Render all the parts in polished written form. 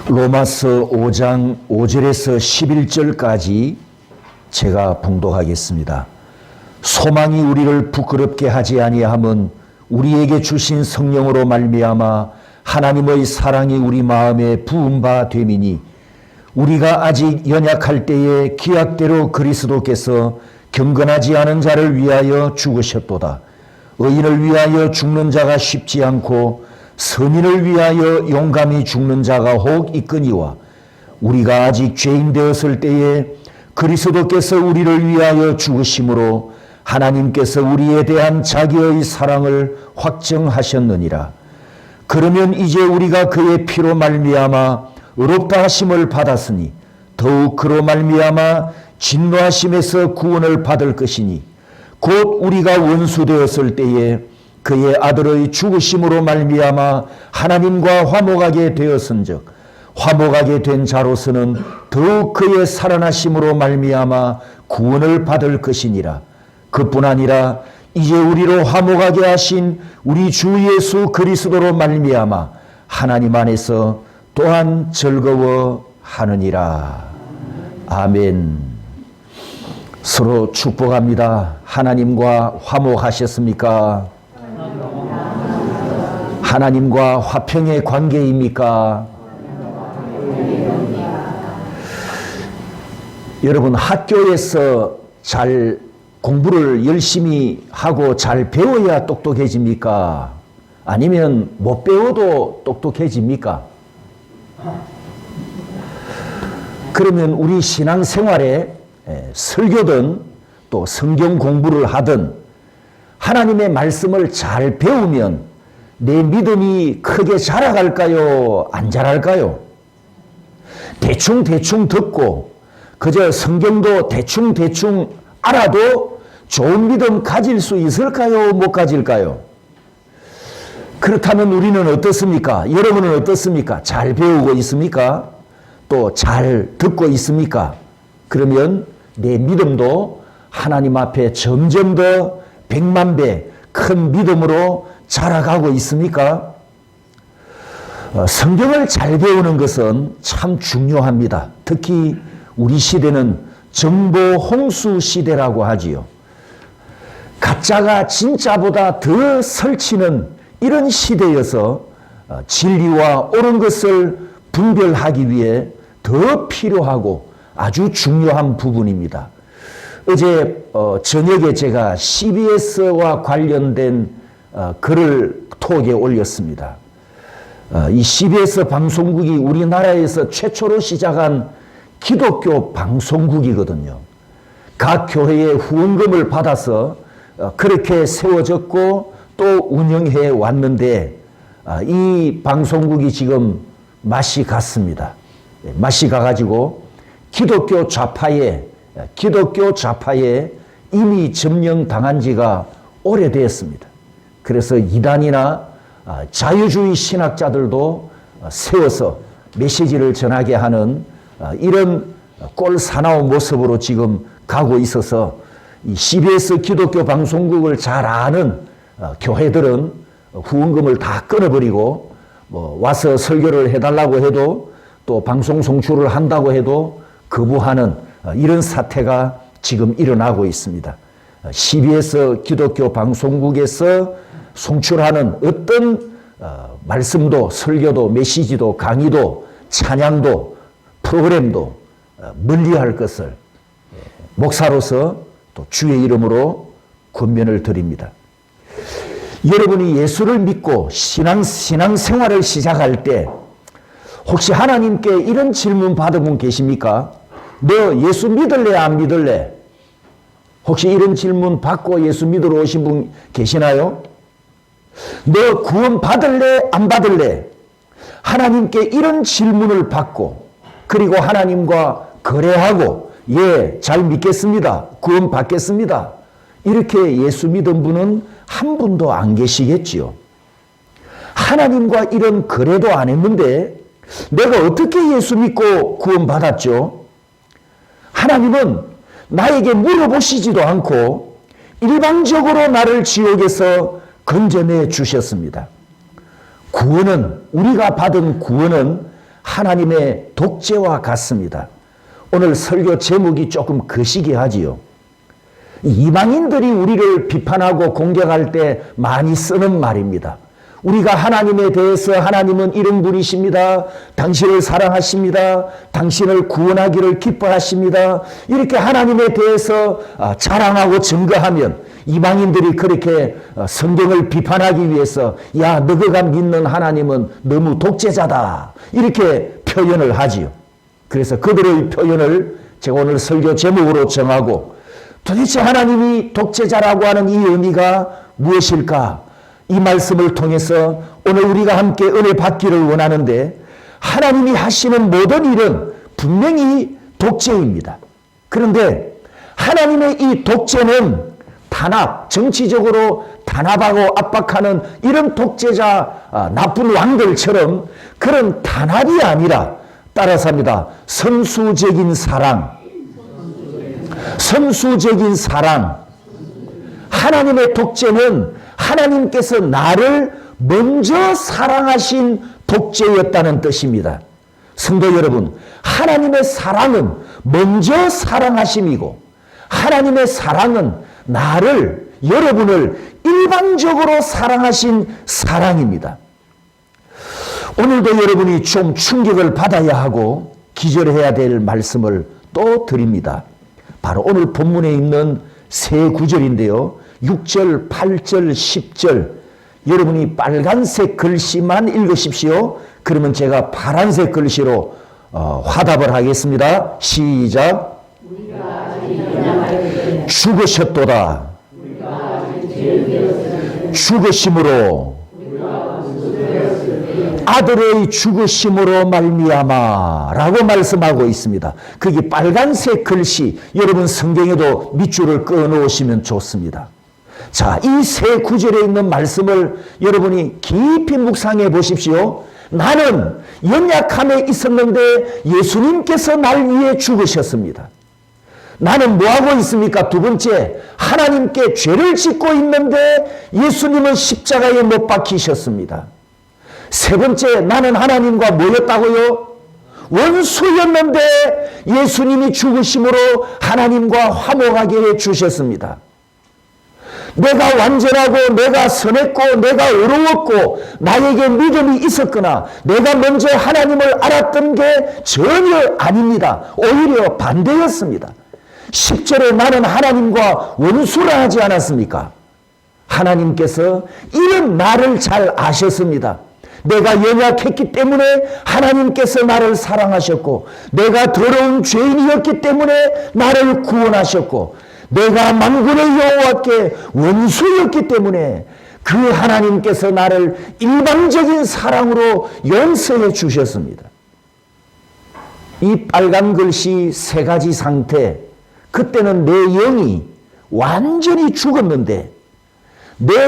로마서 5장 5절에서 11절까지 제가 봉독하겠습니다. 소망이 우리를 부끄럽게 하지 아니함은 우리에게 주신 성령으로 말미암아 하나님의 사랑이 우리 마음에 부은 바 됨이니 우리가 아직 연약할 때에 기약대로 그리스도께서 경건하지 않은 자를 위하여 죽으셨도다. 의인을 위하여 죽는 자가 쉽지 않고 선인을 위하여 용감히 죽는 자가 혹 있거니와 우리가 아직 죄인 되었을 때에 그리스도께서 우리를 위하여 죽으심으로 하나님께서 우리에 대한 자기의 사랑을 확정하셨느니라. 그러면 이제 우리가 그의 피로 말미암아 의롭다 하심을 받았으니 더욱 그로 말미암아 진노하심에서 구원을 받을 것이니 곧 우리가 원수 되었을 때에 그의 아들의 죽으심으로 말미암아 하나님과 화목하게 되었은즉 화목하게 된 자로서는 더욱 그의 살아나심으로 말미암아 구원을 받을 것이니라. 그뿐 아니라 이제 우리로 화목하게 하신 우리 주 예수 그리스도로 말미암아 하나님 안에서 또한 즐거워하느니라. 아멘. 서로 축복합니다. 하나님과 화목하셨습니까? 하나님과 화평의 관계입니까? 여러분, 학교에서 잘 공부를 열심히 하고 잘 배워야 똑똑해집니까? 아니면 못 배워도 똑똑해집니까? 그러면 우리 신앙생활에 설교든 또 성경 공부를 하든 하나님의 말씀을 잘 배우면 내 믿음이 크게 자라갈까요? 안 자랄까요? 대충 듣고 그저 성경도 대충 알아도 좋은 믿음 가질 수 있을까요? 못 가질까요? 그렇다면 우리는 어떻습니까? 여러분은 어떻습니까? 잘 배우고 있습니까? 또 잘 듣고 있습니까? 그러면 내 믿음도 하나님 앞에 점점 더 100만 배 큰 믿음으로 자라가고 있습니까? 성경을 잘 배우는 것은 참 중요합니다. 특히 우리 시대는 정보 홍수 시대라고 하지요. 가짜가 진짜보다 더 설치는 이런 시대여서 진리와 옳은 것을 분별하기 위해 더 필요하고 아주 중요한 부분입니다. 어제 저녁에 제가 CBS와 관련된 글을 톡에 올렸습니다. 이 CBS 방송국이 우리나라에서 최초로 시작한 기독교 방송국이거든요. 각 교회의 후원금을 받아서 그렇게 세워졌고 또 운영해 왔는데 이 방송국이 지금 맛이 갔습니다. 맛이 가가지고 기독교 좌파에 이미 점령당한 지가 오래됐습니다. 그래서 이단이나 자유주의 신학자들도 세워서 메시지를 전하게 하는 이런 꼴 사나운 모습으로 지금 가고 있어서 이 CBS 기독교 방송국을 잘 아는 교회들은 후원금을 다 끊어버리고 와서 설교를 해달라고 해도 또 방송 송출을 한다고 해도 거부하는 이런 사태가 지금 일어나고 있습니다. CBS 기독교 방송국에서 송출하는 어떤 말씀도 설교도 메시지도 강의도 찬양도 프로그램도 멀리할 것을 목사로서 또 주의 이름으로 권면을 드립니다. 여러분이 예수를 믿고 신앙생활을 시작할 때 혹시 하나님께 이런 질문 받은 분 계십니까? 너 예수 믿을래 안 믿을래? 혹시 이런 질문 받고 예수 믿으러 오신 분 계시나요? 너 구원 받을래 안 받을래? 하나님께 이런 질문을 받고 그리고 하나님과 거래하고 예, 잘 믿겠습니다. 구원 받겠습니다. 이렇게 예수 믿은 분은 한 분도 안 계시겠지요. 하나님과 이런 거래도 안 했는데 내가 어떻게 예수 믿고 구원 받았죠? 하나님은 나에게 물어보시지도 않고 일방적으로 나를 지옥에서 건져내 주셨습니다. 구원은, 우리가 받은 구원은 하나님의 독재와 같습니다. 오늘 설교 제목이 조금 거시기하지요. 이방인들이 우리를 비판하고 공격할 때 많이 쓰는 말입니다. 우리가 하나님에 대해서 하나님은 이런 분이십니다. 당신을 사랑하십니다. 당신을 구원하기를 기뻐하십니다. 이렇게 하나님에 대해서 자랑하고 증거하면 이방인들이 그렇게 성경을 비판하기 위해서 야, 너가 믿는 하나님은 너무 독재자다. 이렇게 표현을 하지요. 그래서 그들의 표현을 제가 오늘 설교 제목으로 정하고 도대체 하나님이 독재자라고 하는 이 의미가 무엇일까? 이 말씀을 통해서 오늘 우리가 함께 은혜 받기를 원하는데 하나님이 하시는 모든 일은 분명히 독재입니다. 그런데 하나님의 이 독재는 단합, 정치적으로 단합하고 압박하는 이런 독재자, 나쁜 왕들처럼 그런 단합이 아니라 따라서 합니다. 선수적인 사랑. 선수적인 사랑. 하나님의 독재는 하나님께서 나를 먼저 사랑하신 독재였다는 뜻입니다. 성도 여러분, 하나님의 사랑은 먼저 사랑하심이고 하나님의 사랑은 나를, 여러분을 일방적으로 사랑하신 사랑입니다. 오늘도 여러분이 좀 충격을 받아야 하고 기절해야 될 말씀을 또 드립니다. 바로 오늘 본문에 있는 세 구절인데요. 6절, 8절, 10절. 여러분이 빨간색 글씨만 읽으십시오. 그러면 제가 파란색 글씨로 화답을 하겠습니다. 시작. 죽으셨도다. 죽으심으로 아들의 죽으심으로 말미암아 라고 말씀하고 있습니다. 그게 빨간색 글씨, 여러분 성경에도 밑줄을 그어 놓으시면 좋습니다. 자, 이 세 구절에 있는 말씀을 여러분이 깊이 묵상해 보십시오. 나는 연약함에 있었는데 예수님께서 날 위해 죽으셨습니다. 나는 뭐하고 있습니까? 두 번째, 하나님께 죄를 짓고 있는데 예수님은 십자가에 못 박히셨습니다. 세 번째, 나는 하나님과 뭐였다고요? 원수였는데 예수님이 죽으심으로 하나님과 화목하게 해주셨습니다. 내가 완전하고 내가 선했고 내가 의로웠고 나에게 믿음이 있었거나 내가 먼저 하나님을 알았던 게 전혀 아닙니다. 오히려 반대였습니다. 10절에 나는 하나님과 원수라 하지 않았습니까? 하나님께서 이런 나를 잘 아셨습니다. 내가 연약했기 때문에 하나님께서 나를 사랑하셨고 내가 더러운 죄인이었기 때문에 나를 구원하셨고 내가 만군의 여호와께 원수였기 때문에 그 하나님께서 나를 일방적인 사랑으로 용서해 주셨습니다. 이 빨간 글씨 세 가지 상태, 그때는 내 영이 완전히 죽었는데 내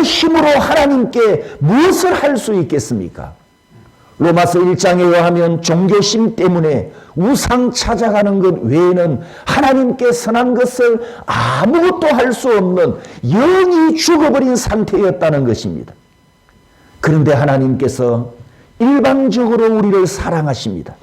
힘으로 하나님께 무엇을 할 수 있겠습니까? 로마서 1장에 의하면 종교심 때문에 우상 찾아가는 것 외에는 하나님께 선한 것을 아무것도 할 수 없는 영이 죽어버린 상태였다는 것입니다. 그런데 하나님께서 일방적으로 우리를 사랑하십니다.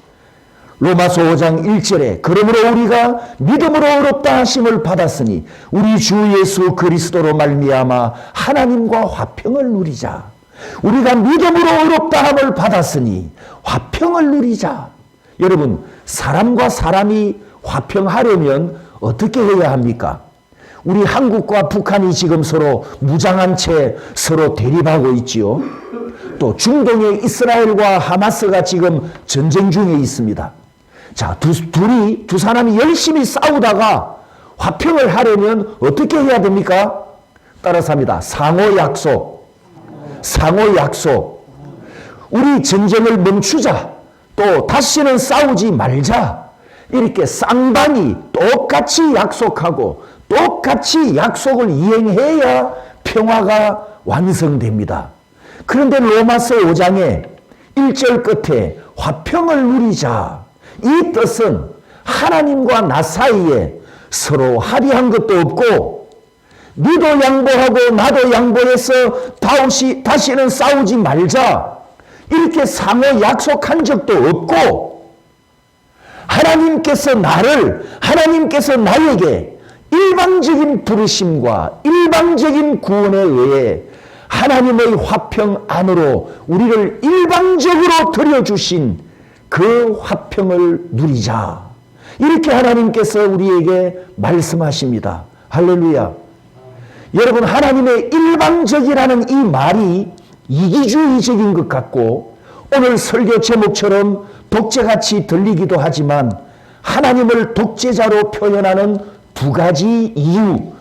로마서 5장 1절에 그러므로 우리가 믿음으로 의롭다 하심을 받았으니 우리 주 예수 그리스도로 말미암아 하나님과 화평을 누리자. 우리가 믿음으로 의롭다함을 받았으니 화평을 누리자. 여러분, 사람과 사람이 화평하려면 어떻게 해야 합니까? 우리 한국과 북한이 지금 서로 무장한 채 서로 대립하고 있지요. 또 중동의 이스라엘과 하마스가 지금 전쟁 중에 있습니다. 자, 두 사람이 열심히 싸우다가 화평을 하려면 어떻게 해야 됩니까? 따라서 합니다. 상호 약속. 우리 전쟁을 멈추자. 또 다시는 싸우지 말자. 이렇게 쌍방이 똑같이 약속하고 똑같이 약속을 이행해야 평화가 완성됩니다. 그런데 로마서 5장에 1절 끝에 화평을 누리자. 이 뜻은 하나님과 나 사이에 서로 합의한 것도 없고 너도 양보하고 나도 양보해서 다시는 싸우지 말자. 이렇게 상호 약속한 적도 없고, 하나님께서 나에게 일방적인 부르심과 일방적인 구원에 의해 하나님의 화평 안으로 우리를 일방적으로 들여주신 그 화평을 누리자. 이렇게 하나님께서 우리에게 말씀하십니다. 할렐루야. 여러분, 하나님의 일방적이라는 이 말이 이기주의적인 것 같고 오늘 설교 제목처럼 독재같이 들리기도 하지만 하나님을 독재자로 표현하는 두 가지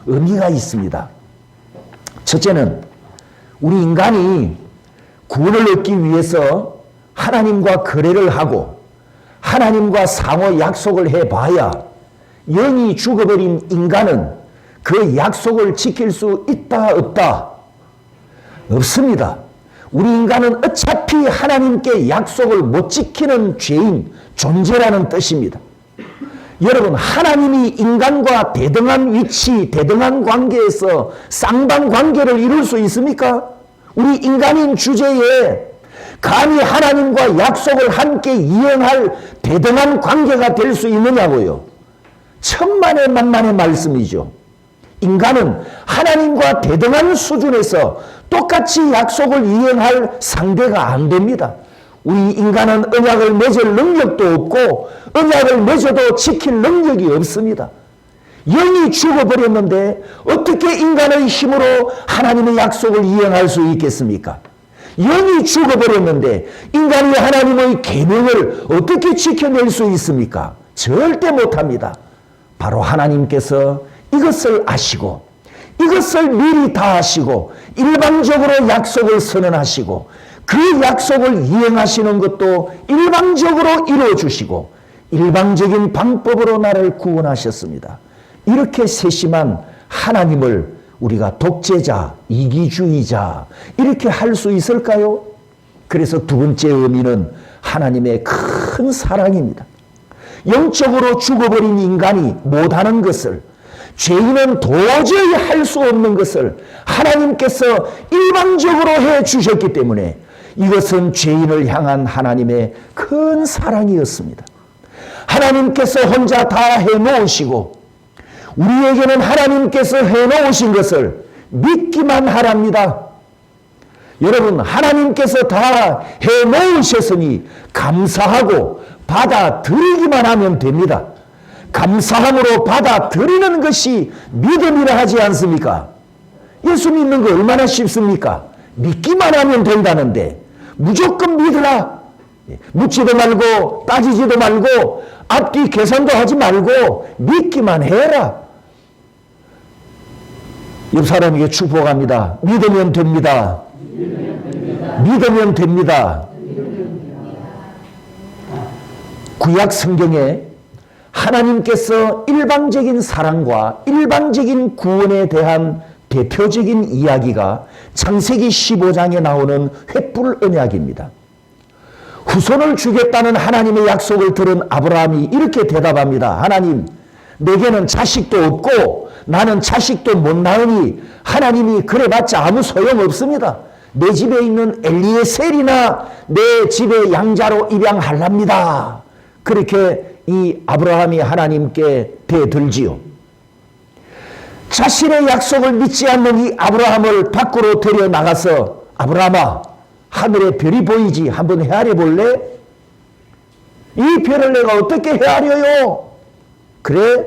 의미가 있습니다. 첫째는 우리 인간이 구원을 얻기 위해서 하나님과 거래를 하고 하나님과 상호 약속을 해봐야 영이 죽어버린 인간은 그 약속을 지킬 수 있다 없다? 없습니다. 우리 인간은 어차피 하나님께 약속을 못 지키는 죄인, 존재라는 뜻입니다. 여러분, 하나님이 인간과 대등한 위치, 대등한 관계에서 쌍방관계를 이룰 수 있습니까? 우리 인간인 주제에 감히 하나님과 약속을 함께 이행할 대등한 관계가 될 수 있느냐고요. 천만의 만만의 말씀이죠. 인간은 하나님과 대등한 수준에서 똑같이 약속을 이행할 상대가 안 됩니다. 우리 인간은 언약을 맺을 능력도 없고 언약을 맺어도 지킬 능력이 없습니다. 영이 죽어버렸는데 어떻게 인간의 힘으로 하나님의 약속을 이행할 수 있겠습니까? 영이 죽어버렸는데 인간이 하나님의 계명을 어떻게 지켜낼 수 있습니까? 절대 못합니다. 바로 하나님께서 이것을 아시고 이것을 미리 다 하시고 일방적으로 약속을 선언하시고 그 약속을 이행하시는 것도 일방적으로 이루어주시고 일방적인 방법으로 나를 구원하셨습니다. 이렇게 세심한 하나님을 우리가 독재자, 이기주의자 이렇게 할 수 있을까요? 그래서 두 번째 의미는 하나님의 큰 사랑입니다. 영적으로 죽어버린 인간이 못하는 것을, 죄인은 도저히 할 수 없는 것을 하나님께서 일방적으로 해 주셨기 때문에 이것은 죄인을 향한 하나님의 큰 사랑이었습니다. 하나님께서 혼자 다 해놓으시고 우리에게는 하나님께서 해놓으신 것을 믿기만 하랍니다. 여러분, 하나님께서 다 해놓으셨으니 감사하고 받아들이기만 하면 됩니다. 감사함으로 받아들이는 것이 믿음이라 하지 않습니까? 예수 믿는 거 얼마나 쉽습니까? 믿기만 하면 된다는데 무조건 믿으라. 묻지도 말고 따지지도 말고 앞뒤 계산도 하지 말고 믿기만 해라. 옆 사람에게 축복합니다. 믿으면 됩니다. 믿으면 됩니다. 구약 성경에 하나님께서 일방적인 사랑과 일방적인 구원에 대한 대표적인 이야기가 창세기 15장에 나오는 횃불 언약입니다. 후손을 주겠다는 하나님의 약속을 들은 아브라함이 이렇게 대답합니다. 하나님, 내게는 자식도 없고 나는 자식도 못 낳으니 하나님이 그래봤자 아무 소용없습니다. 내 집에 있는 엘리에셀이나 내 집에 양자로 입양하랍니다. 그렇게 이 아브라함이 하나님께 대들지요. 자신의 약속을 믿지 않는 이 아브라함을 밖으로 데려 나가서 아브라함아, 하늘에 별이 보이지? 한번 헤아려 볼래? 이 별을 내가 어떻게 헤아려요? 그래?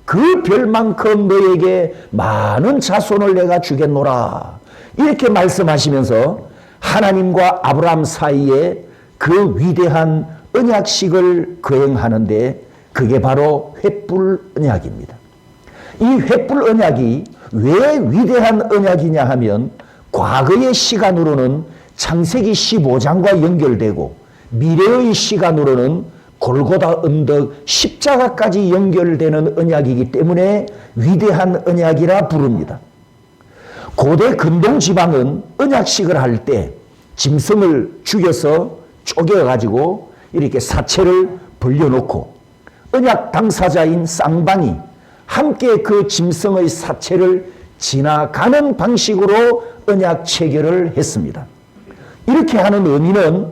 그 별만큼 너에게 많은 자손을 내가 주겠노라. 이렇게 말씀하시면서 하나님과 아브라함 사이에 그 위대한 언약식을 거행하는데 그게 바로 횃불 언약입니다. 이 횃불 언약이 왜 위대한 언약이냐 하면 과거의 시간으로는 창세기 15장과 연결되고 미래의 시간으로는 골고다 언덕 십자가까지 연결되는 언약이기 때문에 위대한 언약이라 부릅니다. 고대 근동 지방은 언약식을 할 때 짐승을 죽여서 쪼개가지고 이렇게 사체를 벌려놓고 언약 당사자인 쌍방이 함께 그 짐승의 사체를 지나가는 방식으로 언약 체결을 했습니다. 이렇게 하는 의미는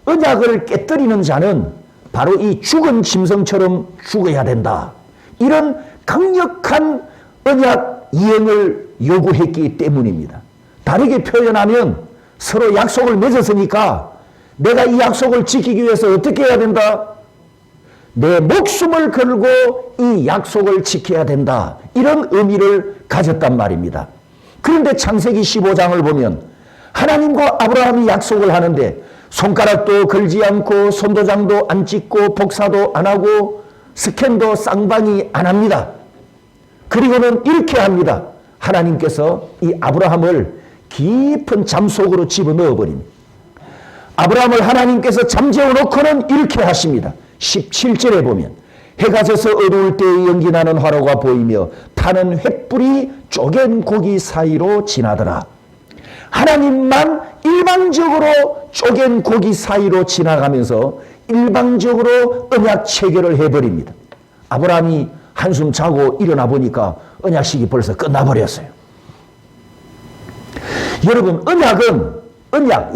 언약을 깨뜨리는 자는 바로 이 죽은 짐승처럼 죽어야 된다. 이런 강력한 언약 이행을 요구했기 때문입니다. 다르게 표현하면 서로 약속을 맺었으니까 내가 이 약속을 지키기 위해서 어떻게 해야 된다? 내 목숨을 걸고 이 약속을 지켜야 된다. 이런 의미를 가졌단 말입니다. 그런데 창세기 15장을 보면 하나님과 아브라함이 약속을 하는데 손가락도 걸지 않고 손도장도 안 찍고 복사도 안 하고 스캔도 쌍방이 안 합니다. 그리고는 이렇게 합니다. 하나님께서 이 아브라함을 깊은 잠 속으로 집어넣어 버립니다. 아브라함을 하나님께서 잠재워 놓고는 이렇게 하십니다. 17절에 보면 해가 져서 어두울 때에 연기나는 화로가 보이며 타는 횃불이 쪼갠 고기 사이로 지나더라. 하나님만 일방적으로 쪼갠 고기 사이로 지나가면서 일방적으로 언약 체결을 해버립니다. 아브라함이 한숨 자고 일어나 보니까 언약식이 벌써 끝나버렸어요. 여러분,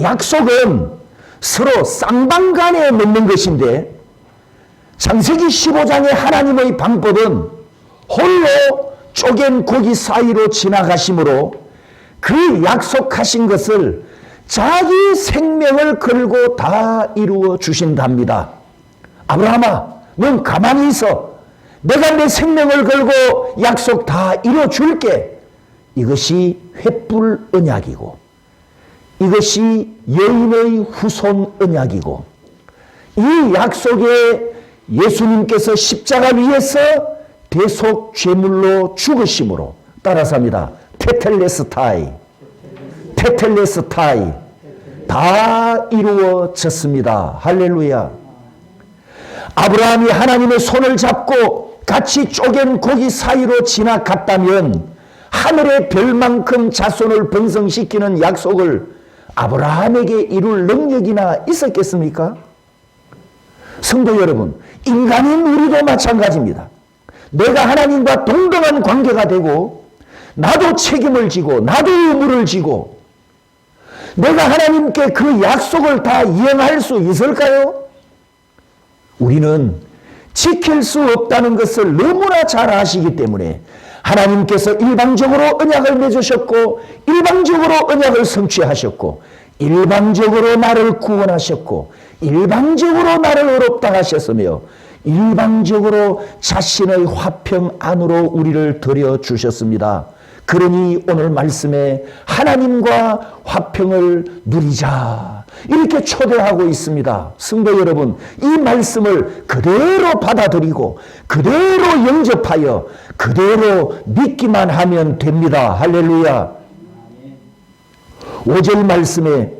약속은 서로 쌍방간에 맺는 것인데 창세기 15장의 하나님의 방법은 홀로 쪼갠 고기 사이로 지나가심으로 그 약속하신 것을 자기 생명을 걸고 다 이루어 주신답니다. 아브라함아, 넌 가만히 있어. 내가 내 생명을 걸고 약속 다 이루어 줄게. 이것이 횃불 언약이고 이것이 여인의 후손 언약이고 이 약속에 예수님께서 십자가 위에서 대속 제물로 죽으심으로 따라서 합니다. 테텔레스타이 다 이루어졌습니다. 할렐루야. 아브라함이 하나님의 손을 잡고 같이 쪼갠 고기 사이로 지나갔다면 하늘의 별만큼 자손을 번성시키는 약속을 아브라함에게 이룰 능력이나 있었겠습니까? 성도 여러분, 인간인 우리도 마찬가지입니다. 내가 하나님과 동등한 관계가 되고 나도 책임을 지고 나도 의무를 지고 내가 하나님께 그 약속을 다 이행할 수 있을까요? 우리는 지킬 수 없다는 것을 너무나 잘 아시기 때문에 하나님께서 일방적으로 언약을 맺으셨고 일방적으로 언약을 성취하셨고 일방적으로 나를 구원하셨고 일방적으로 나를 의롭다 하셨으며 일방적으로 자신의 화평 안으로 우리를 들여주셨습니다. 그러니 오늘 말씀에 하나님과 화평을 누리자 이렇게 초대하고 있습니다. 성도 여러분, 이 말씀을 그대로 받아들이고 그대로 영접하여 그대로 믿기만 하면 됩니다. 할렐루야. 5절 말씀에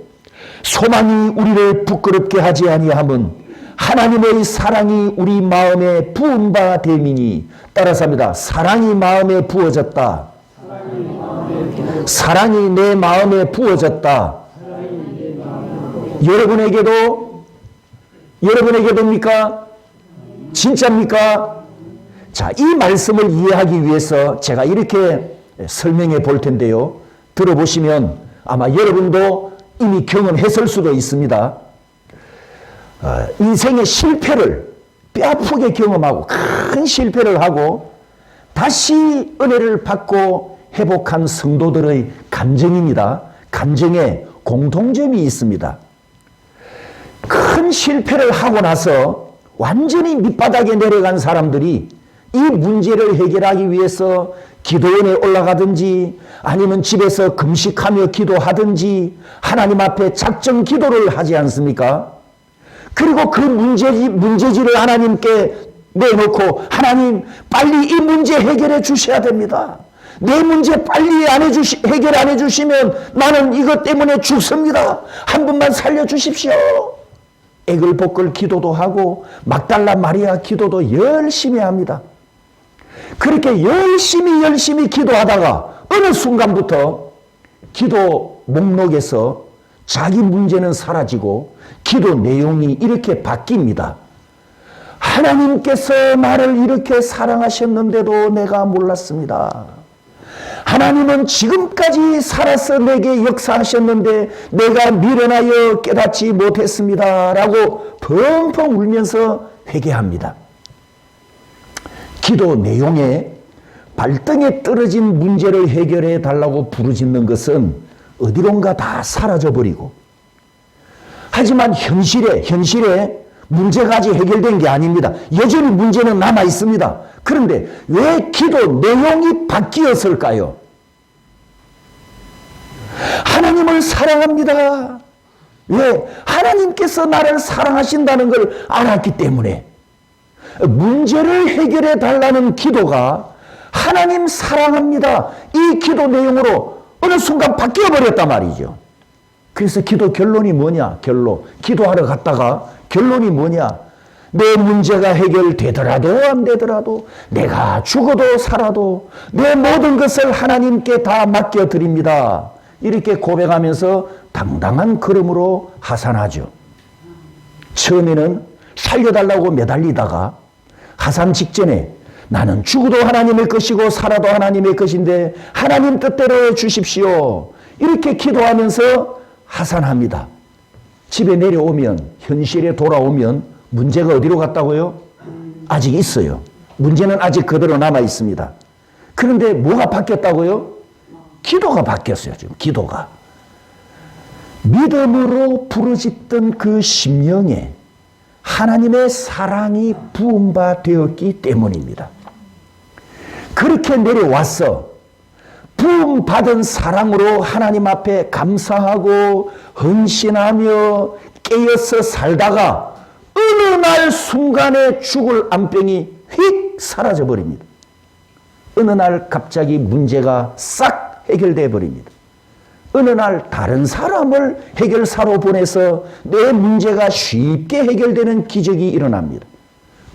소망이 우리를 부끄럽게 하지 아니함은 하나님의 사랑이 우리 마음에 부은 바 됨이니 따라서 합니다. 사랑이 마음에 부어졌다. 사랑이 내 마음에 부어졌다. 여러분에게도입니까? 진짜입니까? 자, 이 말씀을 이해하기 위해서 제가 이렇게 설명해 볼 텐데요. 들어보시면 아마 여러분도 이미 경험했을 수도 있습니다. 인생의 실패를 뼈아프게 경험하고 큰 실패를 하고 다시 은혜를 받고 회복한 성도들의 감정입니다. 감정에 공통점이 있습니다. 큰 실패를 하고 나서 완전히 밑바닥에 내려간 사람들이 이 문제를 해결하기 위해서 기도원에 올라가든지 아니면 집에서 금식하며 기도하든지 하나님 앞에 작정 기도를 하지 않습니까? 그리고 그 문제지를 하나님께 내놓고 하나님 빨리 이 문제 해결해 주셔야 됩니다. 내 문제 빨리 해결 안 해주시면 나는 이것 때문에 죽습니다. 한 분만 살려주십시오. 애글복글 기도도 하고 막달라 마리아 기도도 열심히 합니다. 그렇게 열심히 기도하다가 어느 순간부터 기도 목록에서 자기 문제는 사라지고 기도 내용이 이렇게 바뀝니다. 하나님께서 나를 이렇게 사랑하셨는데도 내가 몰랐습니다. 하나님은 지금까지 살아서 내게 역사하셨는데 내가 미련하여 깨닫지 못했습니다 라고 펑펑 울면서 회개합니다. 기도 내용에 발등에 떨어진 문제를 해결해 달라고 부르짖는 것은 어디론가 다 사라져버리고, 하지만 현실에 문제가 아직 해결된 게 아닙니다. 여전히 문제는 남아 있습니다. 그런데 왜 기도 내용이 바뀌었을까요? 하나님을 사랑합니다. 왜? 하나님께서 나를 사랑하신다는 걸 알았기 때문에. 문제를 해결해 달라는 기도가 하나님 사랑합니다, 이 기도 내용으로 어느 순간 바뀌어 버렸단 말이죠. 그래서 기도 결론이 뭐냐? 기도하러 갔다가 결론이 뭐냐? 내 문제가 해결되더라도 안 되더라도, 내가 죽어도 살아도 내 모든 것을 하나님께 다 맡겨드립니다, 이렇게 고백하면서 당당한 걸음으로 하산하죠. 처음에는 살려달라고 매달리다가 하산 직전에 나는 죽어도 하나님의 것이고 살아도 하나님의 것인데 하나님 뜻대로 해주십시오, 이렇게 기도하면서 하산합니다. 집에 내려오면, 현실에 돌아오면 문제가 어디로 갔다고요? 아직 있어요. 문제는 아직 그대로 남아 있습니다. 그런데 뭐가 바뀌었다고요? 기도가 바뀌었어요. 지금 기도가. 믿음으로 부르짖던 그 심령에 하나님의 사랑이 부은 바 되었기 때문입니다. 그렇게 내려와서 부음받은 사랑으로 하나님 앞에 감사하고 헌신하며 깨어서 살다가 어느 날 순간에 죽을 암병이 휙 사라져 버립니다. 어느 날 갑자기 문제가 싹 해결돼 버립니다. 어느 날 다른 사람을 해결사로 보내서 내 문제가 쉽게 해결되는 기적이 일어납니다.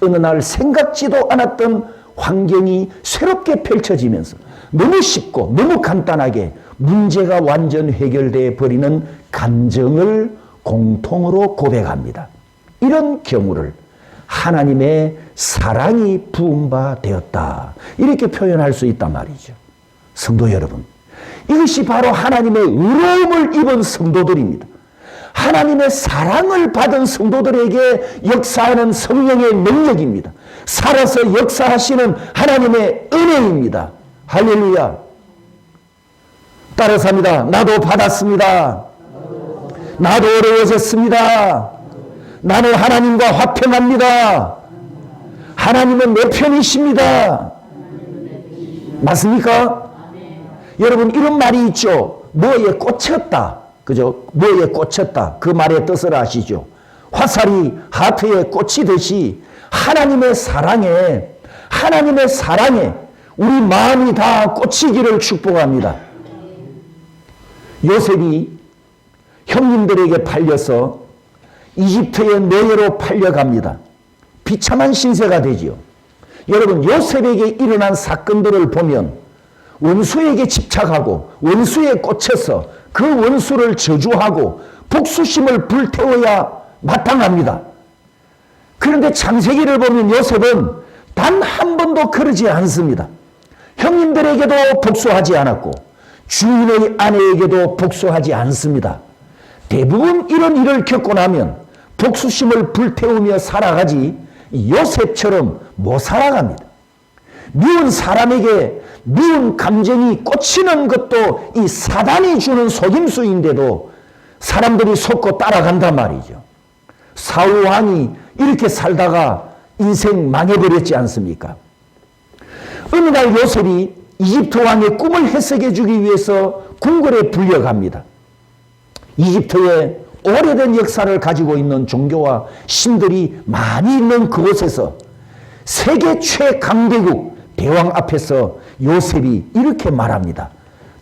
어느 날 생각지도 않았던 환경이 새롭게 펼쳐지면서 너무 쉽고 너무 간단하게 문제가 완전 해결되어 버리는 감정을 공통으로 고백합니다. 이런 경우를 하나님의 사랑이 부은 바 되었다, 이렇게 표현할 수 있단 말이죠. 성도 여러분, 이것이 바로 하나님의 의로움을 입은 성도들입니다. 하나님의 사랑을 받은 성도들에게 역사하는 성령의 능력입니다. 살아서 역사하시는 하나님의 은혜입니다. 할렐루야. 따라서 합니다. 나도 받았습니다. 나도 어려워졌습니다. 나는 하나님과 화평합니다. 하나님은 내 편이십니다. 맞습니까? 여러분, 이런 말이 있죠. 뭐에 꽂혔다. 그죠? 뭐에 꽂혔다. 그 말의 뜻을 아시죠? 화살이 하트에 꽂히듯이 하나님의 사랑에 우리 마음이 다 꽂히기를 축복합니다. 요셉이 형님들에게 팔려서 이집트의 노예로 팔려갑니다. 비참한 신세가 되지요. 여러분, 요셉에게 일어난 사건들을 보면 원수에게 집착하고 원수에 꽂혀서 그 원수를 저주하고 복수심을 불태워야 마땅합니다. 그런데 창세기를 보면 요셉은 단 한 번도 그러지 않습니다. 형님들에게도 복수하지 않았고 주인의 아내에게도 복수하지 않습니다. 대부분 이런 일을 겪고 나면 복수심을 불태우며 살아가지 요셉처럼 못 살아갑니다. 미운 사람에게 미운 감정이 꽂히는 것도 이 사단이 주는 속임수인데도 사람들이 속고 따라간단 말이죠. 사울 왕이 이렇게 살다가 인생 망해버렸지 않습니까? 어느 날 요셉이 이집트 왕의 꿈을 해석해 주기 위해서 궁궐에 불려갑니다. 이집트에 오래된 역사를 가지고 있는 종교와 신들이 많이 있는 그곳에서 세계 최강대국 대왕 앞에서 요셉이 이렇게 말합니다.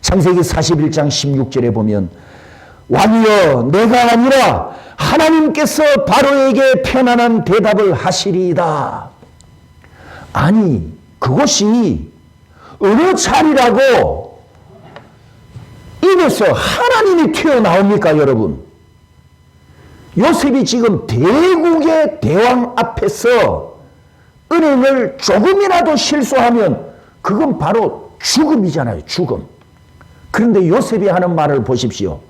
창세기 41장 16절에 보면 왕이여, 내가 아니라 하나님께서 바로에게 편안한 대답을 하시리이다. 아니, 그것이 어느 자리라고 입에서 하나님이 튀어나옵니까, 여러분? 요셉이 지금 대국의 대왕 앞에서 은행을 조금이라도 실수하면 그건 바로 죽음이잖아요. 죽음. 그런데 요셉이 하는 말을 보십시오.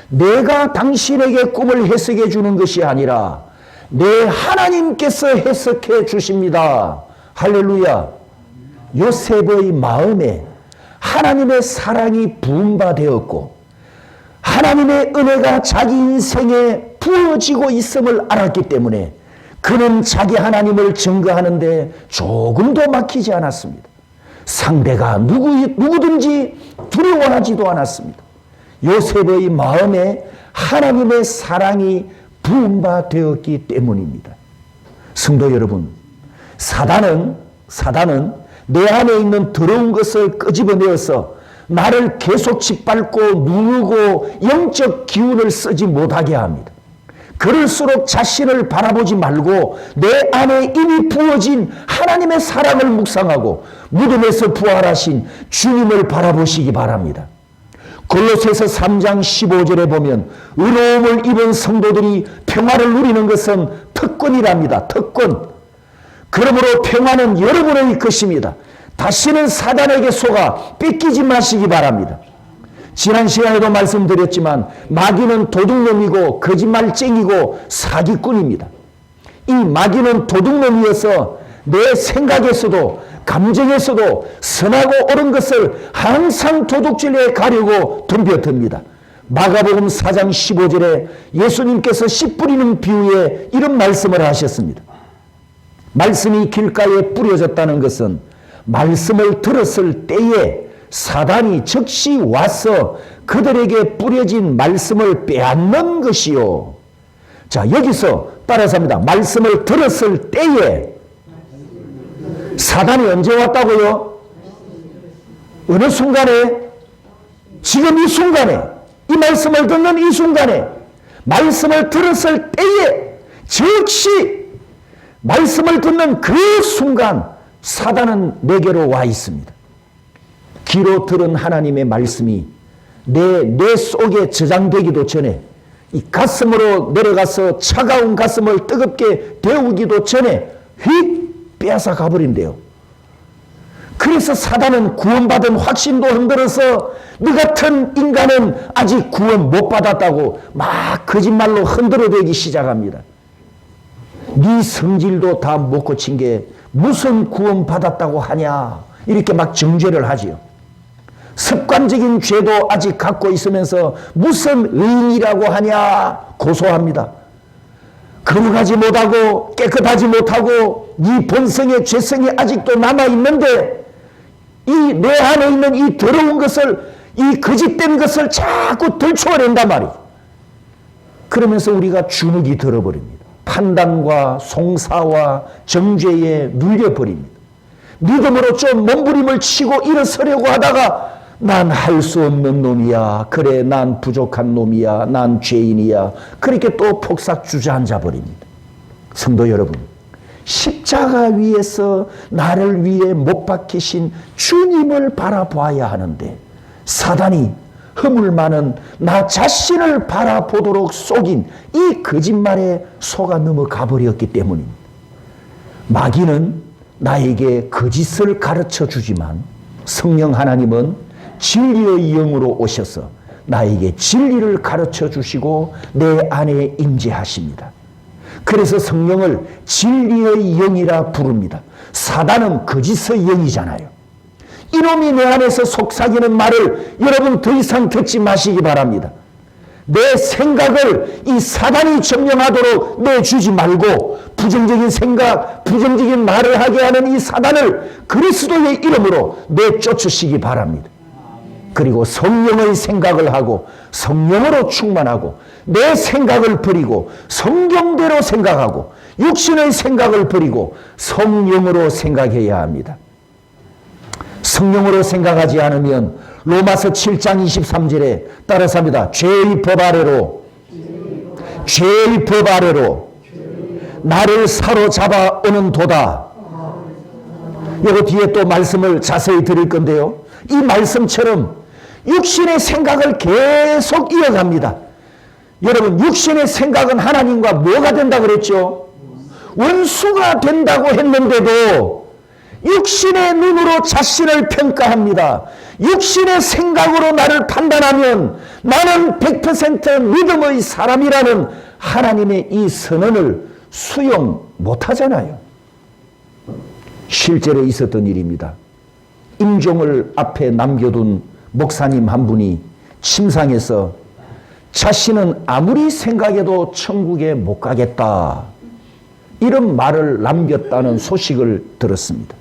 내가 당신에게 꿈을 해석해 주는 것이 아니라 내 하나님께서 해석해 주십니다. 할렐루야. 요셉의 마음에 하나님의 사랑이 부음받았고 하나님의 은혜가 자기 인생에 부어지고 있음을 알았기 때문에 그는 자기 하나님을 증거하는데 조금도 막히지 않았습니다. 상대가 누구든지 두려워하지도 않았습니다. 요셉의 마음에 하나님의 사랑이 부음받았기 때문입니다. 성도 여러분, 사단은 내 안에 있는 더러운 것을 끄집어내어서 나를 계속 짓밟고 누르고 영적 기운을 쓰지 못하게 합니다. 그럴수록 자신을 바라보지 말고 내 안에 이미 부어진 하나님의 사랑을 묵상하고 무덤에서 부활하신 주님을 바라보시기 바랍니다. 골로새서 3장 15절에 보면 의로움을 입은 성도들이 평화를 누리는 것은 특권이랍니다. 특권. 그러므로 평화는 여러분의 것입니다. 다시는 사단에게 속아 뺏기지 마시기 바랍니다. 지난 시간에도 말씀드렸지만 마귀는 도둑놈이고 거짓말쟁이고 사기꾼입니다. 이 마귀는 도둑놈이어서 내 생각에서도 감정에서도 선하고 옳은 것을 항상 도둑질해 가려고 덤벼듭니다. 마가복음 4장 15절에 예수님께서 씨 뿌리는 비유에 이런 말씀을 하셨습니다. 말씀이 길가에 뿌려졌다는 것은 말씀을 들었을 때에 사단이 즉시 와서 그들에게 뿌려진 말씀을 빼앗는 것이요. 자, 여기서 따라서 합니다. 말씀을 들었을 때에 사단이 언제 왔다고요? 어느 순간에? 지금 이 순간에, 이 말씀을 듣는 이 순간에, 말씀을 들었을 때에 즉시 말씀을 듣는 그 순간 사단은 내게로 와 있습니다. 귀로 들은 하나님의 말씀이 내 속에 저장되기도 전에 이 가슴으로 내려가서 차가운 가슴을 뜨겁게 데우기도 전에 휙 빼앗아 가버린대요. 그래서 사단은 구원받은 확신도 흔들어서 너 같은 인간은 아직 구원 못 받았다고 막 거짓말로 흔들어대기 시작합니다. 네 성질도 다 못 고친 게 무슨 구원 받았다고 하냐 이렇게 막 정죄를 하지요. 습관적인 죄도 아직 갖고 있으면서 무슨 의인이라고 하냐 고소합니다. 거룩하지 못하고 깨끗하지 못하고 네 본성의 죄성이 아직도 남아있는데 이 내 안에 있는 이 더러운 것을 이 거짓된 것을 자꾸 들추어낸단 말이에요. 그러면서 우리가 주눅이 들어버립니다. 판단과 송사와 정죄에 눌려버립니다. 믿음으로 좀 몸부림을 치고 일어서려고 하다가 난 할 수 없는 놈이야. 그래, 난 부족한 놈이야. 난 죄인이야. 그렇게 또 폭삭 주저앉아 버립니다. 성도 여러분, 십자가 위에서 나를 위해 못 박히신 주님을 바라봐야 하는데 사단이 허물 많은 나 자신을 바라보도록 속인 이 거짓말에 속아 넘어가 버렸기 때문입니다. 마귀는 나에게 거짓을 가르쳐 주지만 성령 하나님은 진리의 영으로 오셔서 나에게 진리를 가르쳐 주시고 내 안에 임재하십니다. 그래서 성령을 진리의 영이라 부릅니다. 사단은 거짓의 영이잖아요. 이놈이 내 안에서 속삭이는 말을 여러분 더 이상 듣지 마시기 바랍니다. 내 생각을 이 사단이 점령하도록 내주지 말고 부정적인 생각, 부정적인 말을 하게 하는 이 사단을 그리스도의 이름으로 내쫓으시기 바랍니다. 그리고 성령의 생각을 하고 성령으로 충만하고 내 생각을 버리고 성경대로 생각하고 육신의 생각을 버리고 성령으로 생각해야 합니다. 성령으로 생각하지 않으면 로마서 7장 23절에 따라서 합니다. 죄의 법 아래로 나를 사로잡아 오는 도다. 여기 뒤에 또 말씀을 자세히 드릴 건데요. 이 말씀처럼 육신의 생각을 계속 이어갑니다. 여러분, 육신의 생각은 하나님과 뭐가 된다 그랬죠? 원수가 된다고 했는데도 육신의 눈으로 자신을 평가합니다. 육신의 생각으로 나를 판단하면 나는 100% 믿음의 사람이라는 하나님의 이 선언을 수용 못하잖아요. 실제로 있었던 일입니다. 임종을 앞에 남겨둔 목사님 한 분이 침상에서 자신은 아무리 생각해도 천국에 못 가겠다, 이런 말을 남겼다는 소식을 들었습니다.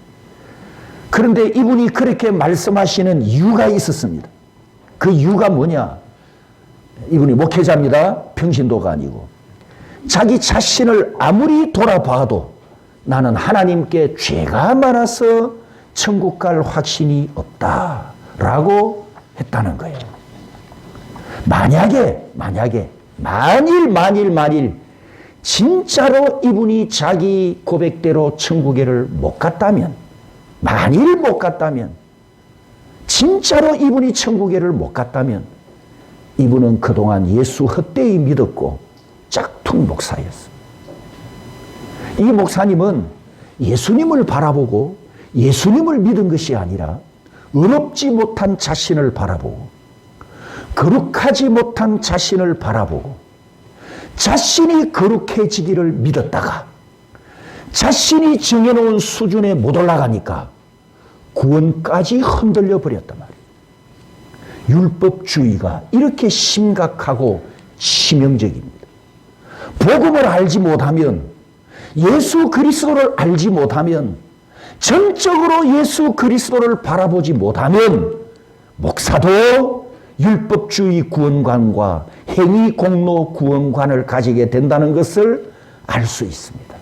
그런데 이분이 그렇게 말씀하시는 이유가 있었습니다. 그 이유가 뭐냐? 이분이 목회자입니다. 평신도가 아니고. 자기 자신을 아무리 돌아봐도 나는 하나님께 죄가 많아서 천국 갈 확신이 없다라고 했다는 거예요. 만일 진짜로 이분이 자기 고백대로 천국에를 못 갔다면, 진짜로 이분이 천국에를 못 갔다면 이분은 그동안 예수 헛되이 믿었고 짝퉁 목사였어요. 이 목사님은 예수님을 바라보고 예수님을 믿은 것이 아니라 의롭지 못한 자신을 바라보고 거룩하지 못한 자신을 바라보고 자신이 거룩해지기를 믿었다가 자신이 정해놓은 수준에 못 올라가니까 구원까지 흔들려 버렸단 말이에요. 율법주의가 이렇게 심각하고 치명적입니다. 복음을 알지 못하면, 예수 그리스도를 알지 못하면, 전적으로 예수 그리스도를 바라보지 못하면 목사도 율법주의 구원관과 행위 공로 구원관을 가지게 된다는 것을 알 수 있습니다.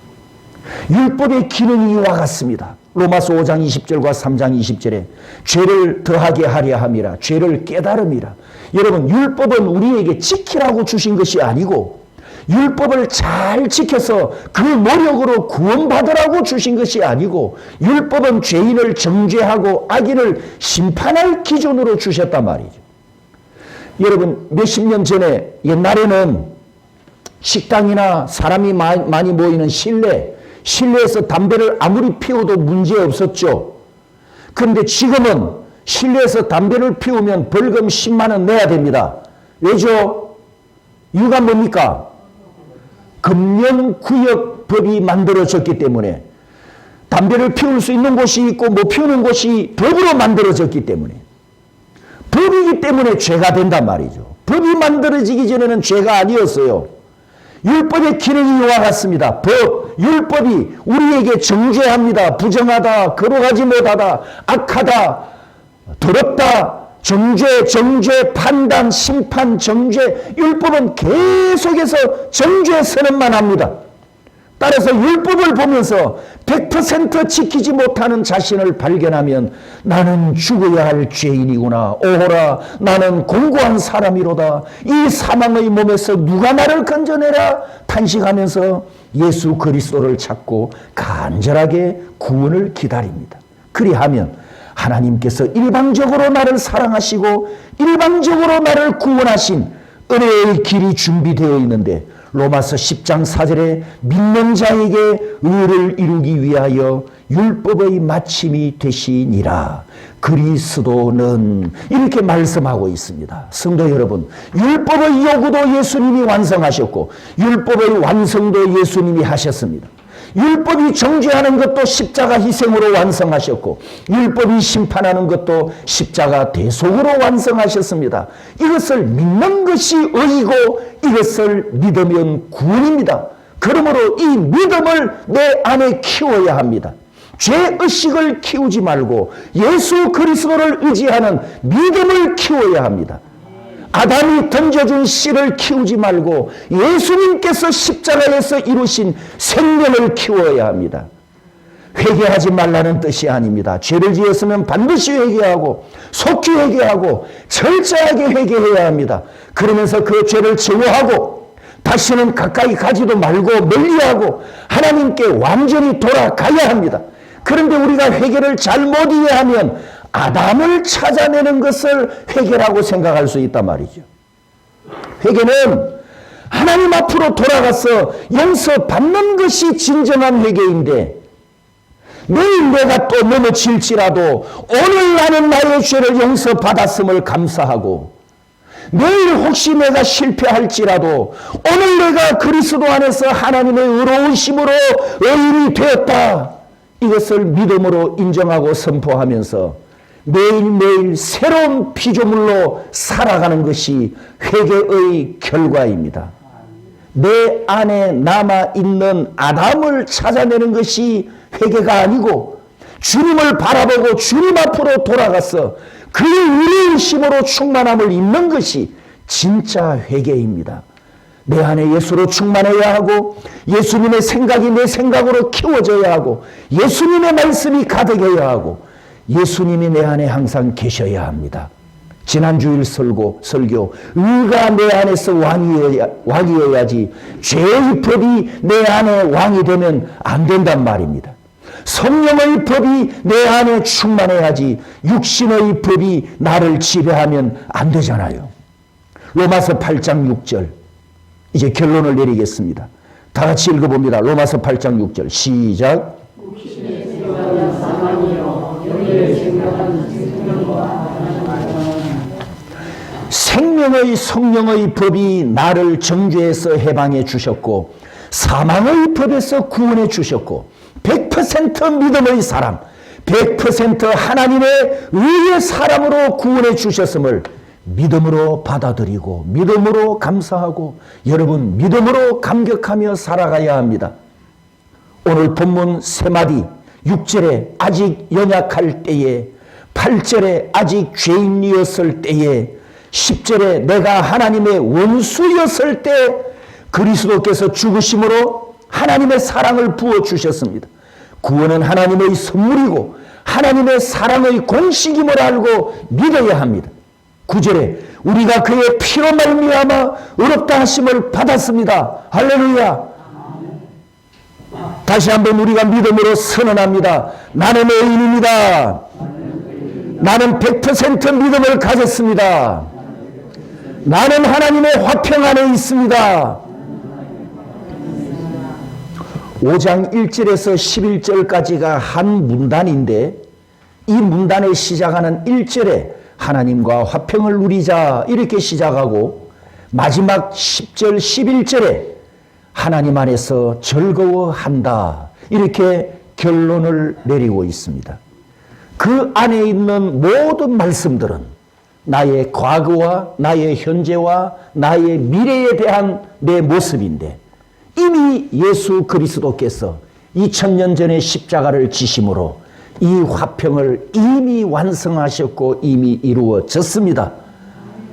율법의 기능이 이와 같습니다. 로마서 5장 20절과 3장 20절에 죄를 더하게 하려 함이라, 죄를 깨달음이라. 여러분, 율법은 우리에게 지키라고 주신 것이 아니고 율법을 잘 지켜서 그 노력으로 구원받으라고 주신 것이 아니고 율법은 죄인을 정죄하고 악인을 심판할 기준으로 주셨단 말이죠. 여러분, 몇십 년 전에, 옛날에는 식당이나 사람이 많이 모이는 실내에서 담배를 아무리 피워도 문제 없었죠. 그런데 지금은 실내에서 담배를 피우면 벌금 10만 원 내야 됩니다. 왜죠? 이유가 뭡니까? 금연구역법이 만들어졌기 때문에, 담배를 피울 수 있는 곳이 있고 못 피우는 곳이 법으로 만들어졌기 때문에, 법이기 때문에 죄가 된단 말이죠. 법이 만들어지기 전에는 죄가 아니었어요. 율법의 기능이 이와 같습니다. 율법이 우리에게 정죄합니다. 부정하다, 거룩하지 못하다, 악하다, 더럽다, 정죄, 판단, 심판, 정죄. 율법은 계속해서 정죄 선언만 합니다. 따라서 율법을 보면서 100% 지키지 못하는 자신을 발견하면 나는 죽어야 할 죄인이구나. 오호라, 나는 공고한 사람이로다. 이 사망의 몸에서 누가 나를 건져내라 탄식하면서 예수 그리스도를 찾고 간절하게 구원을 기다립니다. 그리하면 하나님께서 일방적으로 나를 사랑하시고 일방적으로 나를 구원하신 은혜의 길이 준비되어 있는데, 로마서 10장 4절에 믿는 자에게 의를 이루기 위하여 율법의 마침이 되시니라. 그리스도는 이렇게 말씀하고 있습니다. 성도 여러분, 율법의 요구도 예수님이 완성하셨고 율법의 완성도 예수님이 하셨습니다. 율법이 정죄하는 것도 십자가 희생으로 완성하셨고 율법이 심판하는 것도 십자가 대속으로 완성하셨습니다. 이것을 믿는 것이 의이고 이것을 믿으면 구원입니다. 그러므로 이 믿음을 내 안에 키워야 합니다. 죄의식을 키우지 말고 예수 그리스도를 의지하는 믿음을 키워야 합니다. 아담이 던져준 씨를 키우지 말고 예수님께서 십자가에서 이루신 생명을 키워야 합니다. 회개하지 말라는 뜻이 아닙니다. 죄를 지었으면 반드시 회개하고 속히 회개하고 철저하게 회개해야 합니다. 그러면서 그 죄를 증오하고 다시는 가까이 가지도 말고 멀리하고 하나님께 완전히 돌아가야 합니다. 그런데 우리가 회개를 잘못 이해하면 아담을 찾아내는 것을 회개라고 생각할 수 있단 말이죠. 회개는 하나님 앞으로 돌아가서 용서받는 것이 진정한 회개인데, 내일 내가 또 넘어질지라도 오늘 나는 나의 죄를 용서받았음을 감사하고, 내일 혹시 내가 실패할지라도 오늘 내가 그리스도 안에서 하나님의 의로우심으로 의인이 되었다, 이것을 믿음으로 인정하고 선포하면서 매일매일 새로운 피조물로 살아가는 것이 회개의 결과입니다. 내 안에 남아있는 아담을 찾아내는 것이 회개가 아니고, 주님을 바라보고 주님 앞으로 돌아가서 그의 의로우심으로 충만함을 입는 것이 진짜 회개입니다. 내 안에 예수로 충만해야 하고, 예수님의 생각이 내 생각으로 키워져야 하고, 예수님의 말씀이 가득해야 하고, 예수님이 내 안에 항상 계셔야 합니다. 지난주일 설교, 의가 내 안에서 왕이어야지 죄의 법이 내 안에 왕이 되면 안 된단 말입니다. 성령의 법이 내 안에 충만해야지 육신의 법이 나를 지배하면 안 되잖아요. 로마서 8장 6절, 이제 결론을 내리겠습니다. 다 같이 읽어봅니다. 로마서 8장 6절 시작. 생명의 성령의 법이 나를 정죄에서 해방해 주셨고, 사망의 법에서 구원해 주셨고, 100% 믿음의 사람, 100% 하나님의 의의 사람으로 구원해 주셨음을 믿음으로 받아들이고 믿음으로 감사하고, 여러분 믿음으로 감격하며 살아가야 합니다. 오늘 본문 세 마디, 6절에 아직 연약할 때에, 8절에 아직 죄인이었을 때에, 10절에 내가 하나님의 원수였을 때 그리스도께서 죽으심으로 하나님의 사랑을 부어주셨습니다. 구원은 하나님의 선물이고 하나님의 사랑의 공식임을 알고 믿어야 합니다. 9절에 우리가 그의 피로 말미암아 의롭다 하심을 받았습니다. 할렐루야. 다시 한번 우리가 믿음으로 선언합니다. 나는 의인입니다. 나는 100% 믿음을 가졌습니다. 나는 하나님의 화평 안에 있습니다. 5장 1절에서 11절까지가 한 문단인데, 이 문단을 시작하는 1절에 하나님과 화평을 누리자 이렇게 시작하고, 마지막 10절 11절에 하나님 안에서 즐거워한다 이렇게 결론을 내리고 있습니다. 그 안에 있는 모든 말씀들은 나의 과거와 나의 현재와 나의 미래에 대한 내 모습인데, 이미 예수 그리스도께서 2000년 전에 십자가를 지심으로 이 화평을 이미 완성하셨고 이미 이루어졌습니다.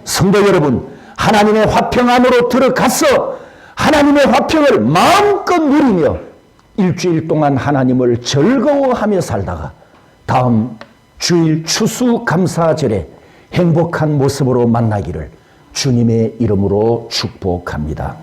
성도 여러분, 하나님의 화평 안으로 들어가서 하나님의 화평을 마음껏 누리며 일주일 동안 하나님을 즐거워하며 살다가 다음 주일 추수감사절에 행복한 모습으로 만나기를 주님의 이름으로 축복합니다.